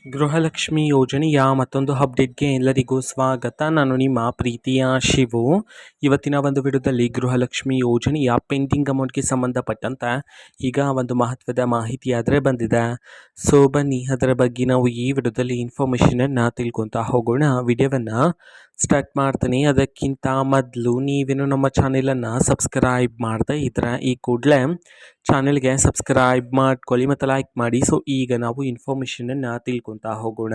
ಗೃಹಲಕ್ಷ್ಮಿ ಯೋಜನೆಯ ಮತ್ತೊಂದು ಅಪ್ಡೇಟ್ಗೆ ಎಲ್ಲರಿಗೂ ಸ್ವಾಗತ. ನಾನು ನಿಮ್ಮ ಪ್ರೀತಿಯ ಶಿವು. ಇವತ್ತಿನ ಒಂದು ವಿಡಿಯೋದಲ್ಲಿ ಗೃಹಲಕ್ಷ್ಮಿ ಯೋಜನೆಯ ಪೆಂಡಿಂಗ್ ಅಮೌಂಟ್ಗೆ ಸಂಬಂಧಪಟ್ಟಂತೆ ಈಗ ಒಂದು ಮಹತ್ವದ ಮಾಹಿತಿ ಆದರೆ ಬಂದಿದೆ. ಸೊ ಬನ್ನಿ ಅದರ ಬಗ್ಗೆ ನಾವು ಈ ವಿಡಿಯೋದಲ್ಲಿ ಇನ್ಫಾರ್ಮೇಷನನ್ನು ತಿಳ್ಕೊತಾ ಹೋಗೋಣ. ವಿಡಿಯೋವನ್ನು ಸ್ಟಾರ್ಟ್ ಮಾಡ್ತೀನಿ. ಅದಕ್ಕಿಂತ ಮೊದಲು ನೀವೇನು ನಮ್ಮ ಚಾನೆಲನ್ನು ಸಬ್ಸ್ಕ್ರೈಬ್ ಮಾಡದೇ ಇದ್ರೆ ಈ ಕೂಡಲೇ ಚಾನೆಲ್ಗೆ ಸಬ್ಸ್ಕ್ರೈಬ್ ಮಾಡ್ಕೊಳ್ಳಿ ಮತ್ತು ಲೈಕ್ ಮಾಡಿ. ಸೊ ಈಗ ನಾವು ಇನ್ಫಾರ್ಮೇಷನನ್ನು ತಿಳ್ಕೊತಾ ಹೋಗೋಣ.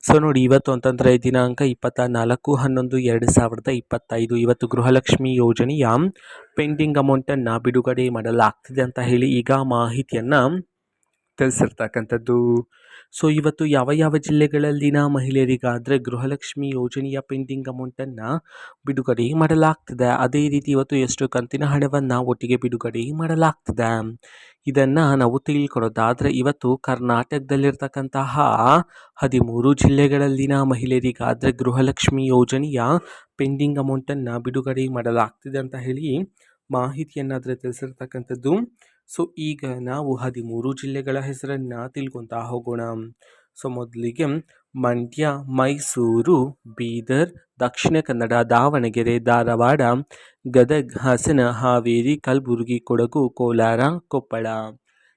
ಸೊ ನೋಡಿ, ಇವತ್ತು ಅಂತಂದರೆ ದಿನಾಂಕ 24/11/2025 ಇವತ್ತು ಗೃಹಲಕ್ಷ್ಮಿ ಯೋಜನೆಯ ಪೆಂಡಿಂಗ್ ಅಮೌಂಟನ್ನು ಬಿಡುಗಡೆ ಮಾಡಲಾಗ್ತಿದೆ ಅಂತ ಹೇಳಿ ಈಗ ಮಾಹಿತಿಯನ್ನು ತಿಳಿಸಿರ್ತಕ್ಕಂಥದ್ದು. ಸೊ ಇವತ್ತು ಯಾವ ಯಾವ ಜಿಲ್ಲೆಗಳಲ್ಲಿನ ಮಹಿಳೆಯರಿಗಾದರೆ ಗೃಹಲಕ್ಷ್ಮಿ ಯೋಜನೆಯ ಪೆಂಡಿಂಗ್ ಅಮೌಂಟನ್ನು ಬಿಡುಗಡೆ ಮಾಡಲಾಗ್ತದೆ, ಅದೇ ರೀತಿ ಇವತ್ತು ಎಷ್ಟು ಕಂತಿನ ಹಣವನ್ನು ಒಟ್ಟಿಗೆ ಬಿಡುಗಡೆ ಮಾಡಲಾಗ್ತದೆ ಇದನ್ನು ನಾವು ತಿಳ್ಕೊಳ್ಳೋದಾದರೆ, ಇವತ್ತು ಕರ್ನಾಟಕದಲ್ಲಿರ್ತಕ್ಕಂತಹ 13 ಜಿಲ್ಲೆಗಳಲ್ಲಿನ ಮಹಿಳೆಯರಿಗಾದರೆ ಗೃಹಲಕ್ಷ್ಮಿ ಯೋಜನೆಯ ಪೆಂಡಿಂಗ್ ಅಮೌಂಟನ್ನು ಬಿಡುಗಡೆ ಮಾಡಲಾಗ್ತಿದೆ ಅಂತ ಹೇಳಿ ಮಾಹಿತಿಯನ್ನಾದರೆ ತಿಳಿಸಿರ್ತಕ್ಕಂಥದ್ದು. ಸೊ ಈಗ ನಾವು 13 ಜಿಲ್ಲೆಗಳ ಹೆಸರನ್ನು ತಿಳ್ಕೊತಾ ಹೋಗೋಣ. ಸೊ ಮೊದಲಿಗೆ ಮಂಡ್ಯ, ಮೈಸೂರು, ಬೀದರ್, ದಕ್ಷಿಣ ಕನ್ನಡ, ದಾವಣಗೆರೆ, ಧಾರವಾಡ, ಗದಗ, ಹಾಸನ, ಹಾವೇರಿ, ಕಲಬುರಗಿ, ಕೊಡಗು, ಕೋಲಾರ, ಕೊಪ್ಪಳ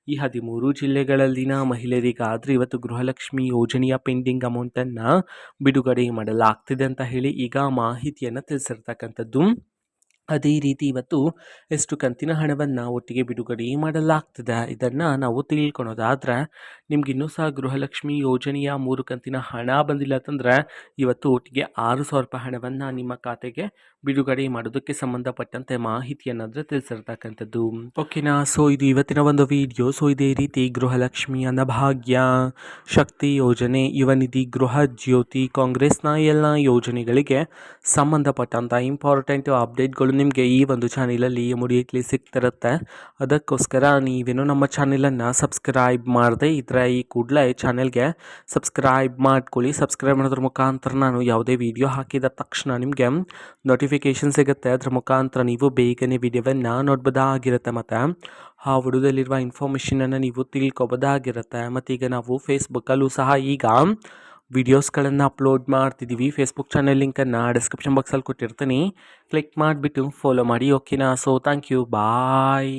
ಈ 13 ಜಿಲ್ಲೆಗಳಲ್ಲಿನ ಮಹಿಳೆಯರಿಗಾದರೆ ಇವತ್ತು ಗೃಹಲಕ್ಷ್ಮಿ ಯೋಜನೆಯ ಪೆಂಡಿಂಗ್ ಅಮೌಂಟನ್ನು ಬಿಡುಗಡೆ ಮಾಡಲಾಗ್ತಿದೆ ಅಂತ ಹೇಳಿ ಈಗ ಮಾಹಿತಿಯನ್ನು ತಿಳಿಸಿರ್ತಕ್ಕಂಥದ್ದು. ಅದೇ ರೀತಿ ಇವತ್ತು ಎಷ್ಟು ಕಂತಿನ ಹಣವನ್ನು ಒಟ್ಟಿಗೆ ಬಿಡುಗಡೆ ಮಾಡಲಾಗ್ತದೆ ಇದನ್ನು ನಾವು ತಿಳ್ಕೊಳೋದಾದರೆ, ನಿಮ್ಗೆ ಇನ್ನೂ ಸಹ ಗೃಹಲಕ್ಷ್ಮಿ ಯೋಜನೆಯ 3 ಕಂತಿನ ಹಣ ಬಂದಿಲ್ಲ ಅಂತಂದರೆ ಇವತ್ತು ಒಟ್ಟಿಗೆ 6,000 ರೂಪಾಯಿ ಹಣವನ್ನು ನಿಮ್ಮ ಖಾತೆಗೆ ಬಿಡುಗಡೆ ಮಾಡೋದಕ್ಕೆ ಸಂಬಂಧಪಟ್ಟಂತೆ ಮಾಹಿತಿಯನ್ನಾದರೆ ತಿಳಿಸಿರ್ತಕ್ಕಂಥದ್ದು. ಓಕೆನಾ. ಸೊ ಇದು ಇವತ್ತಿನ ಒಂದು ವಿಡಿಯೋ. ಸೊ ಇದೇ ರೀತಿ ಗೃಹಲಕ್ಷ್ಮಿ, ಅನ್ನಭಾಗ್ಯ, ಶಕ್ತಿ ಯೋಜನೆ, ಯುವ ನಿಧಿ, ಗೃಹ ಜ್ಯೋತಿ, ಕಾಂಗ್ರೆಸ್ನ ಎಲ್ಲ ಯೋಜನೆಗಳಿಗೆ ಸಂಬಂಧಪಟ್ಟಂಥ ಇಂಪಾರ್ಟೆಂಟ್ ಅಪ್ಡೇಟ್ಗಳು ನಿಮಗೆ ಈ ಒಂದು ಚಾನಲಲ್ಲಿ ಇಮಿಡಿಯೇಟ್ಲಿ ಸಿಗ್ತಿರುತ್ತೆ. ಅದಕ್ಕೋಸ್ಕರ ನೀವೇನು ನಮ್ಮ ಚಾನಲನ್ನು ಸಬ್ಸ್ಕ್ರೈಬ್ ಮಾಡದೆ ಇದ್ದರೆ ಈ ಕೂಡಲೇ ಚಾನೆಲ್ಗೆ ಸಬ್ಸ್ಕ್ರೈಬ್ ಮಾಡ್ಕೊಳ್ಳಿ. ಸಬ್ಸ್ಕ್ರೈಬ್ ಮಾಡೋದ್ರ ಮುಖಾಂತರ ನಾನು ಯಾವುದೇ ವಿಡಿಯೋ ಹಾಕಿದ ತಕ್ಷಣ ನಿಮಗೆ ನೋಟಿಫಿಕೇಷನ್ ಸಿಗುತ್ತೆ. ಅದರ ಮುಖಾಂತರ ನೀವು ಬೇಗನೆ ವಿಡಿಯೋವನ್ನು ನೋಡ್ಬೋದಾಗಿರುತ್ತೆ ಮತ್ತು ಆ ವಿಡಿಯೋದಲ್ಲಿರುವ ಇನ್ಫಾರ್ಮೇಷನನ್ನು ನೀವು ತಿಳ್ಕೊಬೋದಾಗಿರುತ್ತೆ. ಮತ್ತು ಈಗ ನಾವು ಫೇಸ್ಬುಕ್ಕಲ್ಲೂ ಸಹ ಈಗ ವಿಡಿಯೋಸ್ಗಳನ್ನು ಅಪ್ಲೋಡ್ ಮಾಡ್ತಿದ್ದೀವಿ. ಫೇಸ್ಬುಕ್ ಚಾನೆಲ್ ಲಿಂಕನ್ನು ಡಿಸ್ಕ್ರಿಪ್ಷನ್ ಬಾಕ್ಸಲ್ಲಿ ಕೊಟ್ಟಿರ್ತೀನಿ, ಕ್ಲಿಕ್ ಮಾಡಿಬಿಟ್ಟು ಫಾಲೋ ಮಾಡಿ. ಓಕೆನಾ. So thank you, bye.